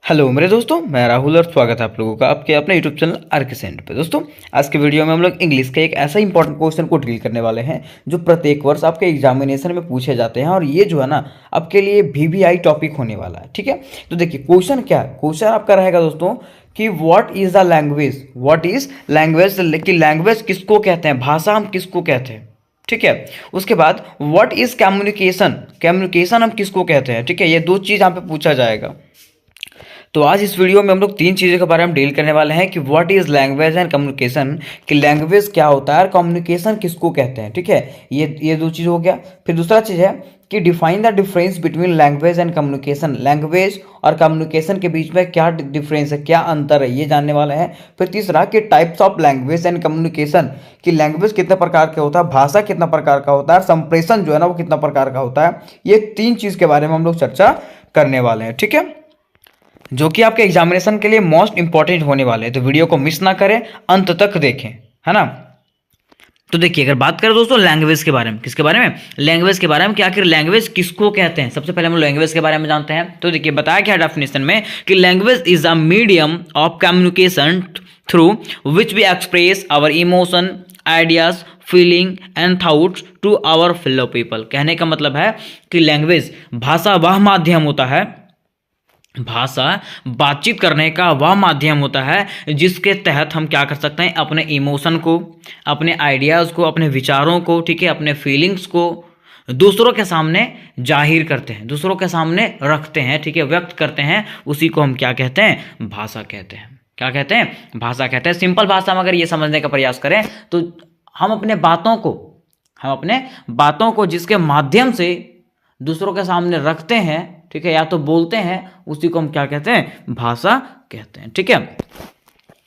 Hello मेरे दोस्तों, मैं राहुल और स्वागत है आप लोगों का आपके अपने यूट्यूब चैनल आर्किसेंट पे। दोस्तों, आज के वीडियो में हम लोग इंग्लिश के एक ऐसा इंपॉर्टेंट क्वेश्चन को डील करने वाले हैं जो प्रत्येक वर्ष आपके एग्जामिनेशन में पूछे जाते हैं और ये जो है ना आपके लिए वीवीआई टॉपिक होने वाला है। ठीक है, तो देखिए क्वेश्चन क्या है। क्वेश्चन आपका रहेगा दोस्तों कि what is the language, what is language, कि लैंग्वेज किसको कहते हैं, भाषा हम किसको कहते हैं। ठीक है, उसके बाद व्हाट इज कम्युनिकेशन, कम्युनिकेशन हम किसको कहते हैं। ठीक है, ये दो चीज यहाँ पे पूछा जाएगा। तो आज इस वीडियो में हम लोग तीन चीज़ों के बारे में डील करने वाले हैं कि what is language and communication, कि लैंग्वेज क्या होता है और कम्युनिकेशन किसको कहते हैं। ठीक है, ये दो चीज़ हो गया। फिर दूसरा चीज़ है कि define the difference between language and communication, language और कम्युनिकेशन के बीच में क्या डिफरेंस है, क्या अंतर है, ये जानने वाले हैं। फिर तीसरा कि types of language and communication, कि लैंग्वेज कितने प्रकार के होता है, भाषा कितना प्रकार का होता है, संप्रेषण जो है ना वो कितना प्रकार का होता है। ये तीन चीज़ के बारे में हम लोग चर्चा करने वाले हैं। ठीक है, जो कि आपके एग्जामिनेशन के लिए मोस्ट इंपॉर्टेंट होने वाले हैं। तो वीडियो को मिस ना करें, अंत तक देखें, है ना। तो देखिए, अगर बात करें दोस्तों लैंग्वेज के बारे में, किसके बारे में, लैंग्वेज के बारे में कि आखिर लैंग्वेज किसको कहते हैं। सबसे पहले हम लैंग्वेज के बारे में जानते हैं। तो देखिए बताया क्या डेफिनेशन में कि language is a medium of communication through which we express our emotion, ideas, feeling and thoughts to our fellow people. कहने का मतलब है कि लैंग्वेज, भाषा वह माध्यम होता है, भाषा बातचीत करने का वह माध्यम होता है जिसके तहत हम क्या कर सकते हैं, अपने इमोशन को, अपने आइडियाज़ को, अपने विचारों को, ठीक है, अपने फीलिंग्स को दूसरों के सामने जाहिर करते हैं, दूसरों के सामने रखते हैं, ठीक है, व्यक्त करते हैं। उसी को हम क्या कहते हैं, भाषा कहते हैं। क्या कहते हैं, भाषा कहते हैं। सिंपल भाषा में अगर ये समझने का प्रयास करें तो हम अपने बातों को जिसके माध्यम से दूसरों के सामने रखते हैं, ठीक है, या तो बोलते हैं, उसी को हम क्या कहते हैं, भाषा कहते हैं। ठीक है,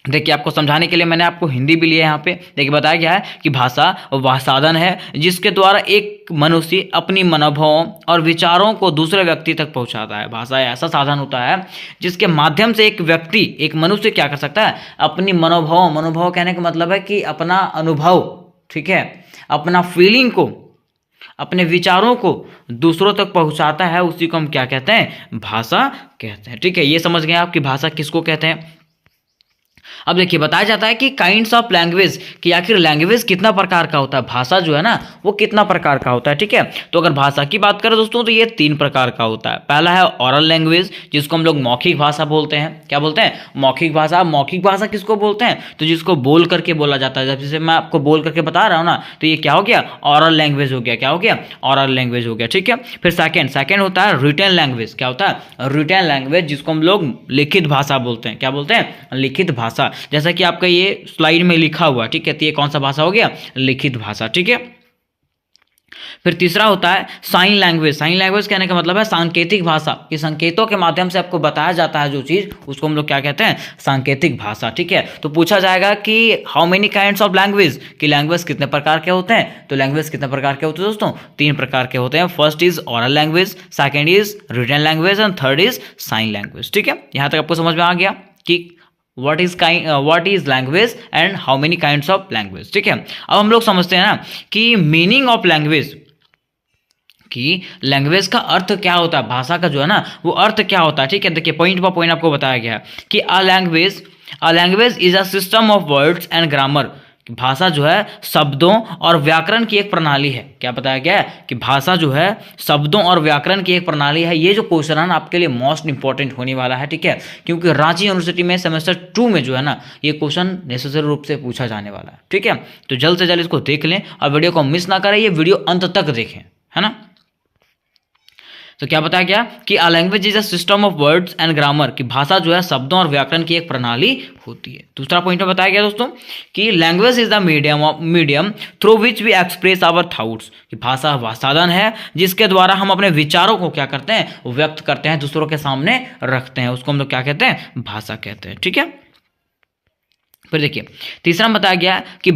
देखिए आपको समझाने के लिए मैंने आपको हिंदी भी लिया है यहाँ पे। देखिए बताया गया है कि भाषा वह साधन है जिसके द्वारा एक मनुष्य अपनी मनोभावों और विचारों को दूसरे व्यक्ति तक पहुँचाता है। भाषा ऐसा साधन होता है जिसके माध्यम से एक व्यक्ति, एक मनुष्य क्या कर सकता है, अपनी मनोभाव कहने का मतलब है कि अपना अनुभव, ठीक है, अपना फीलिंग को, अपने विचारों को दूसरों तक पहुंचाता है। उसी को हम क्या कहते हैं, भाषा कहते हैं। ठीक है, ये समझ गए आप कि भाषा किसको कहते हैं। अब देखिए बताया जाता है कि काइंड्स ऑफ लैंग्वेज, कि आखिर लैंग्वेज कितना प्रकार का होता है, भाषा जो है ना वो कितना प्रकार का होता है। ठीक है, तो अगर भाषा की बात करें दोस्तों तो ये तीन प्रकार का होता है। पहला है ऑरल लैंग्वेज, जिसको हम लोग मौखिक भाषा बोलते हैं। क्या बोलते हैं, मौखिक भाषा। मौखिक भाषा किसको बोलते हैं, तो जिसको बोल करके बोला जाता है। जैसे मैं आपको बोल करके बता रहा हूँ ना, तो ये क्या हो गया, ऑरल लैंग्वेज हो गया। क्या हो गया, ऑरल लैंग्वेज हो गया। ठीक है, फिर सेकेंड होता है रिटन लैंग्वेज। क्या होता है, रिटन लैंग्वेज, जिसको हम लोग लिखित भाषा बोलते हैं। क्या बोलते हैं, लिखित भाषा। जैसा कि आपका ये स्लाइड में लिखा हुआ, ठीक है, तो ये कौन सा भाषा हो गया, लिखित भाषा। ठीक है, फिर तीसरा होता है साइन लैंग्वेज। साइन लैंग्वेज कहने का मतलब है सांकेतिक भाषा, कि संकेतों के माध्यम से आपको बताया जाता है जो चीज, उसको हम लोग क्या कहते हैं, सांकेतिक भाषा। ठीक है, तो पूछा जाएगा कि how many kinds of language, कि लैंग्वेज कितने प्रकार के होते हैं। तो लैंग्वेज कितने प्रकार के होते हैं दोस्तों, तीन प्रकार के होते हैं। First is oral language, second is written language and third is sign language. ठीक है, यहां तक आपको समझ में आ गया कि what is language and how many kinds of language। ठीक है, अब हम लोग समझते हैं ना कि मीनिंग ऑफ लैंग्वेज, कि लैंग्वेज का अर्थ क्या होता है, भाषा का जो है ना वो अर्थ क्या होता है। ठीक है, देखिए पॉइंट बाय पॉइंट आपको बताया गया है कि a language is a system of words and grammar. भाषा जो है शब्दों और व्याकरण की एक प्रणाली है। क्या बताया गया है कि भाषा जो है शब्दों और व्याकरण की एक प्रणाली है। ये जो क्वेश्चन है ना आपके लिए मोस्ट इंपॉर्टेंट होने वाला है। ठीक है, क्योंकि रांची यूनिवर्सिटी में सेमेस्टर 2 में जो है ना ये क्वेश्चन नेसेसरी रूप से पूछा जाने वाला है। ठीक है, तो जल्द से जल्द इसको देख लें और वीडियो को मिस ना करें, ये वीडियो अंत तक देखें, है ना। तो क्या बताया गया कि a language is a system of words and grammar, की भाषा जो है शब्दों और व्याकरण की एक प्रणाली होती है। दूसरा पॉइंट में बताया गया दोस्तों कि language is the medium through which we express our thoughts, कि भाषा वह साधन है जिसके द्वारा हम अपने विचारों को क्या करते हैं, व्यक्त करते हैं, दूसरों के सामने रखते हैं। उसको हम लोग क्या कहते हैं, भाषा कहते हैं। ठीक है, फिर देखिए तीसरा में बताया गया कि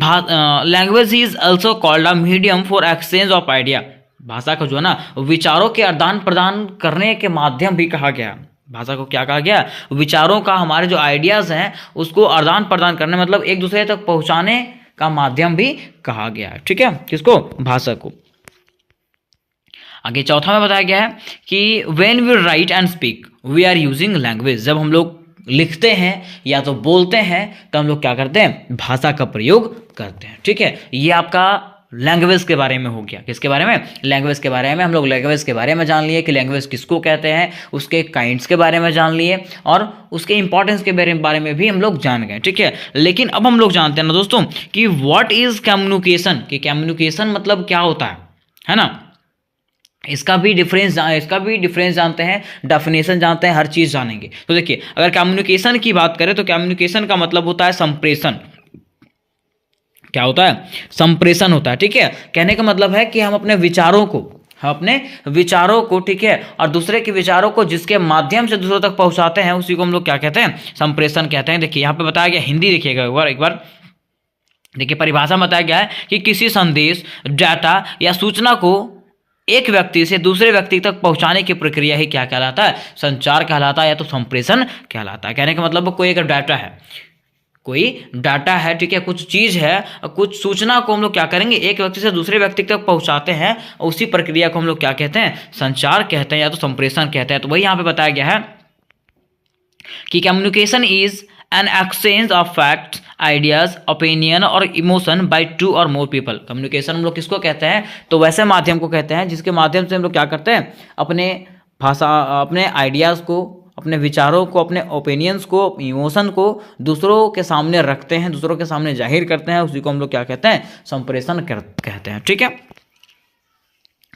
language is also called a medium for exchange of idea. भाषा को जो है ना विचारों के आदान प्रदान करने के माध्यम भी कहा गया। भाषा को क्या कहा गया, विचारों का, हमारे जो आइडियाज हैं उसको आदान प्रदान करने, मतलब एक दूसरे तक पहुंचाने का माध्यम भी कहा गया है। ठीक है, किसको, भाषा को। आगे चौथा में बताया गया है कि when we write and speak we are using language, जब हम लोग लिखते हैं या तो बोलते हैं तो हम लोग क्या करते हैं, भाषा का प्रयोग करते हैं। ठीक है, ये आपका लैंग्वेज के बारे में हो गया। किसके बारे में, लैंग्वेज के बारे में। हम लोग लैंग्वेज के बारे में जान लिए कि लैंग्वेज किसको कहते हैं, उसके काइंड्स के बारे में जान लिए और उसके इंपॉर्टेंस के बारे में भी हम लोग जान गए। ठीक है, लेकिन अब हम लोग जानते हैं ना दोस्तों कि व्हाट इज कम्युनिकेशन, कि कम्युनिकेशन मतलब क्या होता है ना। इसका भी डिफरेंस जानते हैं, डेफिनेशन जानते हैं, हर चीज़ जानेंगे। तो देखिए, अगर कम्युनिकेशन की बात करें तो कम्युनिकेशन का मतलब होता है संप्रेषण। क्या होता है, संप्रेषण होता है। ठीक है, कहने का मतलब है कि हम अपने विचारों को ठीक है, और दूसरे के विचारों को जिसके माध्यम से दूसरों तक पहुंचाते हैं उसी को हम लोग क्या कहते हैं, संप्रेषण कहते हैं। देखिए यहाँ पे बताया गया, हिंदी देखिएगा एक बार देखिए, परिभाषा में बताया गया है कि किसी संदेश, डाटा या सूचना को एक व्यक्ति से दूसरे व्यक्ति तक पहुंचाने की प्रक्रिया ही क्या कहलाता है, संचार कहलाता है या तो संप्रेषण कहलाता है। कहने का मतलब कोई अगर डाटा है ठीक है, कुछ चीज़ है, कुछ सूचना को हम लोग क्या करेंगे, एक व्यक्ति से दूसरे व्यक्ति तक पहुंचाते हैं, उसी प्रक्रिया को हम लोग क्या कहते हैं, संचार कहते हैं या तो संप्रेषण कहते हैं। तो वही यहाँ पे बताया गया है कि communication is an exchange of facts, ideas, opinion और emotion by two or more people. Communication हम लोग किसको कहते हैं, तो वैसे माध्यम को कहते हैं जिसके माध्यम से हम लोग क्या करते हैं, अपने आइडियाज़ को, अपने विचारों को, अपने ओपिनियंस को, इमोशन को दूसरों के सामने रखते हैं, दूसरों के सामने जाहिर करते हैं, उसी को हम लोग क्या कहते हैं, संप्रेषण कहते हैं। ठीक है,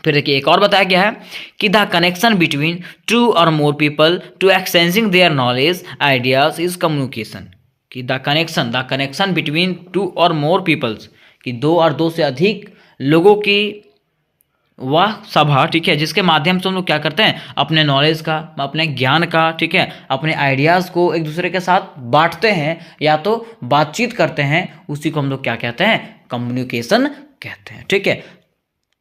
फिर देखिए एक और बताया गया है कि the connection between two or more people to exchanging their knowledge, ideas is communication. कि the connection between two or more peoples, कि दो और दो से अधिक लोगों की वह सभा, ठीक है, जिसके माध्यम से हम लोग क्या करते हैं, अपने नॉलेज का, अपने ज्ञान का, ठीक है, अपने आइडियाज़ को एक दूसरे के साथ बांटते हैं या तो बातचीत करते हैं, उसी को हम लोग क्या कहते हैं, कम्युनिकेशन कहते हैं। ठीक है,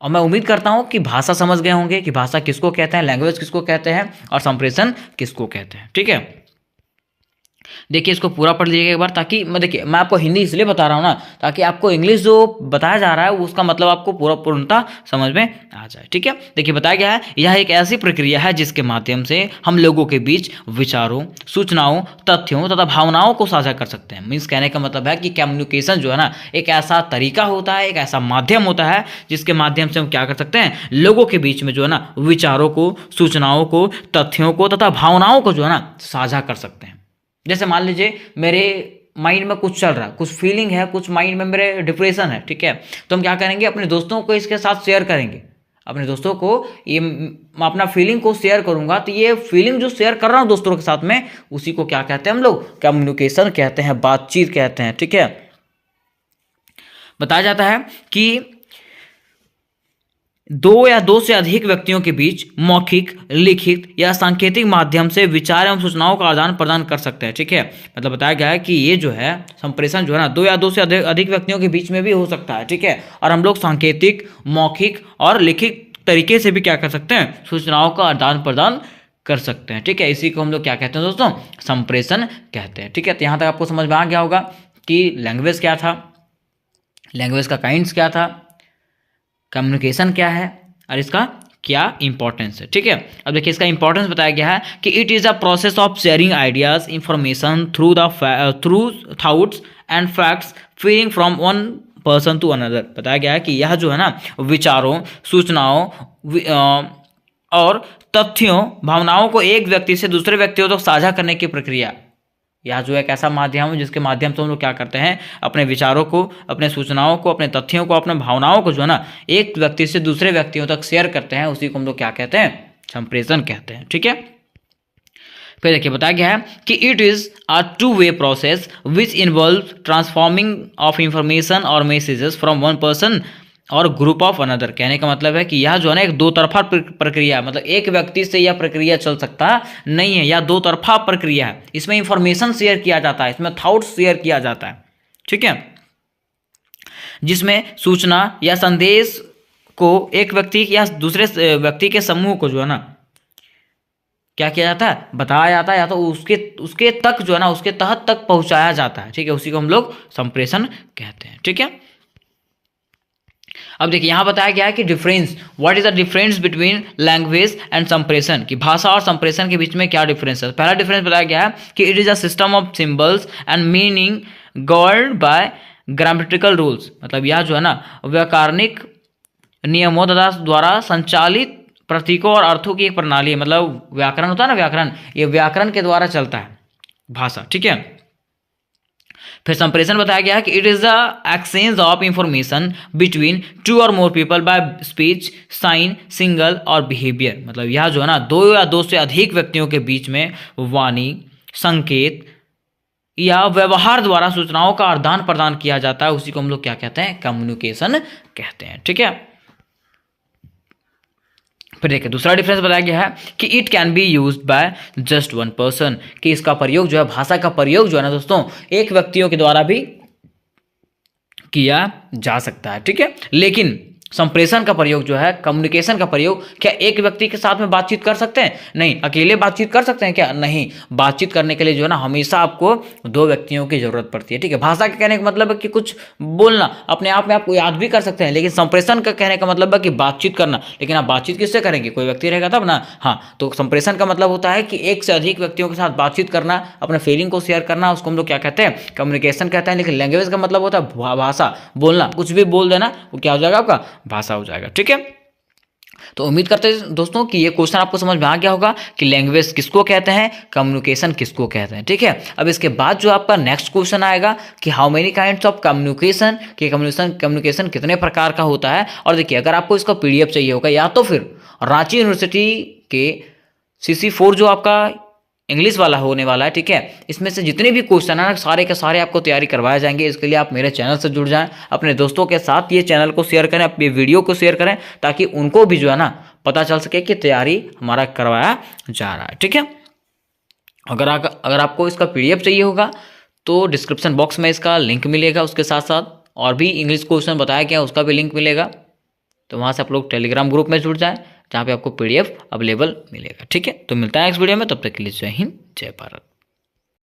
और मैं उम्मीद करता हूं कि भाषा समझ गए होंगे कि भाषा किसको कहते हैं, लैंग्वेज किसको कहते हैं और संप्रेषण किसको कहते हैं। ठीक है, देखिए इसको पूरा पढ़ लीजिएगा एक बार, ताकि मैं आपको हिंदी इसलिए बता रहा हूँ ना, ताकि आपको इंग्लिश जो बताया जा रहा है उसका मतलब आपको पूर्णतः समझ में आ जाए। ठीक है, देखिए बताया गया है, यह एक ऐसी प्रक्रिया है जिसके माध्यम से हम लोगों के बीच विचारों, सूचनाओं, तथ्यों तथा भावनाओं को साझा कर सकते हैं। मीन्स कहने का मतलब है कि कम्युनिकेशन जो है ना, एक ऐसा तरीका होता है, एक ऐसा माध्यम होता है जिसके माध्यम से हम क्या कर सकते हैं, लोगों के बीच में जो है ना, विचारों को, सूचनाओं को, तथ्यों को तथा भावनाओं को जो है ना, साझा कर सकते हैं। जैसे मान लीजिए मेरे माइंड में कुछ चल रहा है, कुछ फीलिंग है, कुछ माइंड में मेरे डिप्रेशन है, ठीक है, तो हम क्या करेंगे, अपने दोस्तों को इसके साथ शेयर करेंगे, अपने दोस्तों को ये अपना फीलिंग को शेयर करूंगा, तो ये फीलिंग जो शेयर कर रहा हूँ दोस्तों के साथ में, उसी को क्या कहते हैं हम लोग, कम्युनिकेशन कहते हैं, बातचीत कहते हैं। ठीक है, बताया जाता है कि दो या दो से अधिक व्यक्तियों के बीच मौखिक, लिखित या सांकेतिक माध्यम से विचार एवं सूचनाओं का आदान प्रदान कर सकते हैं। ठीक है, मतलब बताया गया है कि ये जो है संप्रेषण जो है ना, दो या दो से अधिक व्यक्तियों के बीच में भी हो सकता है। ठीक है, और हम लोग सांकेतिक, मौखिक और लिखित तरीके से भी क्या कर सकते हैं, सूचनाओं का आदान प्रदान कर सकते हैं। ठीक है, इसी को हम लोग क्या कहते हैं दोस्तों, संप्रेषण कहते हैं। ठीक है, तो यहाँ तक आपको समझ में आ गया होगा कि लैंग्वेज क्या था, लैंग्वेज का काइंड्स क्या था, कम्युनिकेशन क्या है और इसका क्या इंपॉर्टेंस है। ठीक है, अब देखिए इसका इंपॉर्टेंस बताया गया है कि it is a process of sharing ideas, information through thoughts and facts feeling from one person to another. बताया गया है कि यह जो है ना, विचारों, सूचनाओं और तथ्यों, भावनाओं को एक व्यक्ति से दूसरे व्यक्तियों तक साझा करने की प्रक्रिया, यह जो एक ऐसा माध्यम है जिसके माध्यम से हम लोग क्या करते हैं, अपने विचारों को, अपने सूचनाओं को, अपने तथ्यों को, अपने भावनाओं को जो है ना, एक व्यक्ति से दूसरे व्यक्तियों तक शेयर करते हैं, उसी को हम लोग क्या कहते हैं, संप्रेषण कहते हैं। ठीक है, फिर देखिए बताया गया है कि it is a two way process which involve transforming of information और मैसेजेस फ्रॉम वन पर्सन और ग्रुप ऑफ अनदर। कहने का मतलब है कि यह जो है ना, एक दो तरफा प्रक्रिया, मतलब एक व्यक्ति से यह प्रक्रिया चल सकता नहीं है, यह दो तरफा प्रक्रिया है। इसमें इंफॉर्मेशन शेयर किया जाता है, इसमें थॉट्स शेयर किया जाता है। ठीक है, जिसमें सूचना या संदेश को एक व्यक्ति या दूसरे व्यक्ति के समूह को जो है ना, क्या किया जाता है, बताया जाता है, या तो उसके तक जो है ना, उसके तहत तक पहुंचाया जाता है। ठीक है, उसी को हम लोग संप्रेषण कहते हैं। ठीक है, अब देखिए यहाँ बताया गया है कि difference, what is the difference between language and संप्रेषण, कि भाषा और संप्रेषण के बीच में क्या डिफरेंस है। पहला डिफरेंस बताया गया है कि it is a system of symbols and meaning governed bye grammatical rules, मतलब यह जो है ना व्याकरणिक नियमों तथा द्वारा संचालित प्रतीकों और अर्थों की एक प्रणाली है। मतलब व्याकरण होता है ना, व्याकरण, ये व्याकरण के द्वारा चलता है भाषा, ठीक है। फिर संप्रेषण बताया गया है कि it is the exchange of information between two or more people bye speech, sign, single और बिहेवियर, मतलब यह जो है ना दो या दो से अधिक व्यक्तियों के बीच में वाणी, संकेत या व्यवहार द्वारा सूचनाओं का आदान प्रदान किया जाता है, उसी को हम लोग क्या कहते हैं, कम्युनिकेशन कहते हैं, ठीक है। फिर देखिए दूसरा डिफरेंस बताया गया है कि it can be used by just one person, कि इसका प्रयोग जो है, भाषा का प्रयोग जो है ना दोस्तों, एक व्यक्तियों के द्वारा भी किया जा सकता है, ठीक है। लेकिन संप्रेषण का प्रयोग जो है, कम्युनिकेशन का प्रयोग, क्या एक व्यक्ति के साथ में बातचीत कर सकते हैं? नहीं। अकेले बातचीत कर सकते हैं क्या? नहीं। बातचीत करने के लिए जो है ना हमेशा आपको दो व्यक्तियों की जरूरत पड़ती है, ठीक है। भाषा के कहने का मतलब है कि कुछ बोलना, अपने आप में आप याद भी कर सकते हैं, लेकिन संप्रेषण का कहने का मतलब है कि बातचीत करना। लेकिन आप बातचीत किससे करेंगे? कोई व्यक्ति रहेगा तब ना। हाँ, तो संप्रेषण का मतलब होता है कि एक से अधिक व्यक्तियों के साथ बातचीत करना, अपने फीलिंग को शेयर करना, उसको हम लोग क्या कहते हैं, कम्युनिकेशन कहते हैं। लेकिन लैंग्वेज का मतलब होता है भाषा, बोलना, कुछ भी बोल देना, वो क्या हो जाएगा, आपका भाषा हो जाएगा, ठीक है। तो उम्मीद करते हैं दोस्तों कि ये क्वेश्चन आपको समझ में आ गया होगा कि लैंग्वेज किसको कहते हैं, कम्युनिकेशन किसको कहते हैं, ठीक है। अब इसके बाद जो आपका नेक्स्ट क्वेश्चन आएगा कि how many kinds of communication, कि कम्युनिकेशन कितने प्रकार का होता है। और देखिए अगर आपको इसका पीडीएफ चाहिए होगा, या तो फिर रांची यूनिवर्सिटी के CC4 जो आपका इंग्लिश वाला होने वाला है, ठीक है, इसमें से जितने भी क्वेश्चन है ना, सारे के सारे आपको तैयारी करवाए जाएंगे। इसके लिए आप मेरे चैनल से जुड़ जाएं, अपने दोस्तों के साथ ये चैनल को शेयर करें, अपनी वीडियो को शेयर करें, ताकि उनको भी जो है ना पता चल सके कि तैयारी हमारा करवाया जा रहा है, ठीक है। अगर आपको इसका PDF चाहिए होगा तो डिस्क्रिप्शन बॉक्स में इसका लिंक मिलेगा, उसके साथ साथ और भी इंग्लिश क्वेश्चन बताया गया उसका भी लिंक मिलेगा। तो वहाँ से आप लोग टेलीग्राम ग्रुप में जुड़ जाएं, जहाँ पे आपको PDF अवेलेबल मिलेगा, ठीक है। तो मिलता है नेक्स्ट वीडियो में, तब तक के लिए जय हिंद, जय भारत।